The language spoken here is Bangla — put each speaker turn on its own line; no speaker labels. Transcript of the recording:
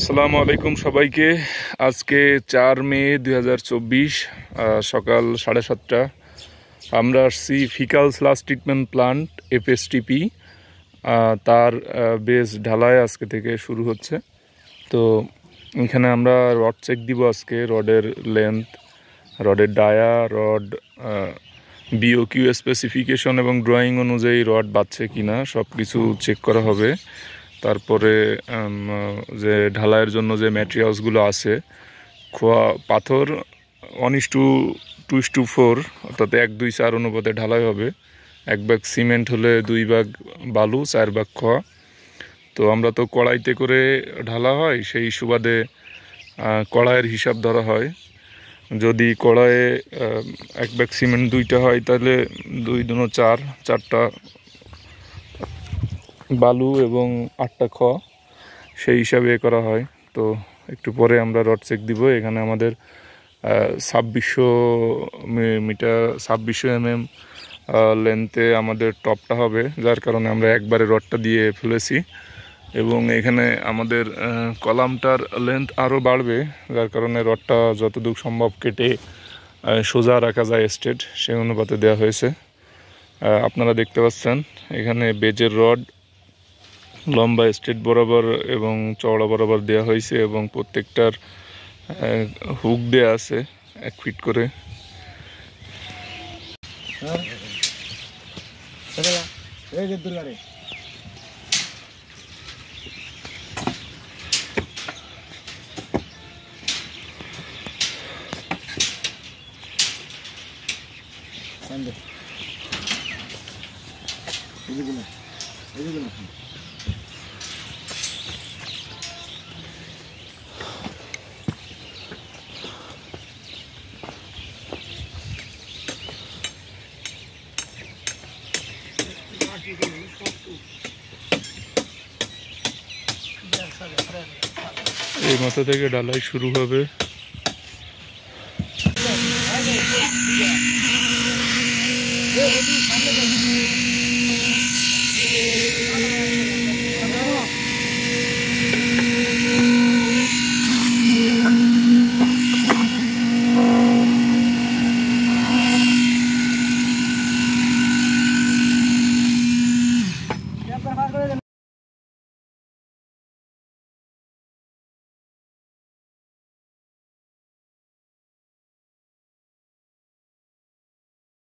আসসালামু আলাইকুম সবাইকে। আজকে 4 মে 2024 সকাল 7:30 আমরা আসছি ফিকাল স্লাস ট্রিটমেন্ট প্লান্ট এফএসটিপি। তার বেস ঢালাই আজকে থেকে শুরু হচ্ছে। তো এখানে আমরা রড চেক দিব আজকে, রডের লেন্থ, রডের ডায়া, রড বিওকিউ স্পেসিফিকেশন এবং ড্রয়িং অনুযায়ী রড বাড়ছে কিনা সব কিছু চেক করা হবে। তারপরে যে ঢালাইয়ের জন্য যে ম্যাটেরিয়ালসগুলো আছে, খোয়া পাথর 1:2:4 অর্থাৎ 1-2-4 অনুপাতে ঢালাই হবে। 1 ভাগ সিমেন্ট হলে 2 ভাগ বালু, 4 ভাগ খোয়া। তো আমরা তো কড়াইতে করে ঢালা হয়, সেই সুবাদে কড়াইয়ের হিসাব ধরা হয়। যদি কড়াইয়ে 1 ভাগ সিমেন্ট 2টা হয়, তাহলে 2×4 বালু এবং 8টা খোয়া, সেই হিসাবে করা হয়। তো একটু পরে আমরা রড চেক দিব। এখানে আমাদের 2600 মিটার 2600 mm লেন্থে আমাদের টপটা হবে, যার কারণে আমরা একবারে রডটা দিয়ে ফেলেছি। এবং এখানে আমাদের কলামটার লেন্থ আরও বাড়বে, যার কারণে রডটা যতদূর সম্ভব কেটে সোজা রাখা যায় স্ট্রেট, সেই অনুপাতে দেওয়া হয়েছে। আপনারা দেখতে পাচ্ছেন এখানে বেজের রড লম্বা স্ট্রেট বরাবর এবং চওড়া বরাবর দেওয়া হয়েছে, এবং প্রত্যেকটার হুক দেওয়া আছে 1 ফিট করে। এই মাথা থেকে ঢালাই শুরু হবে।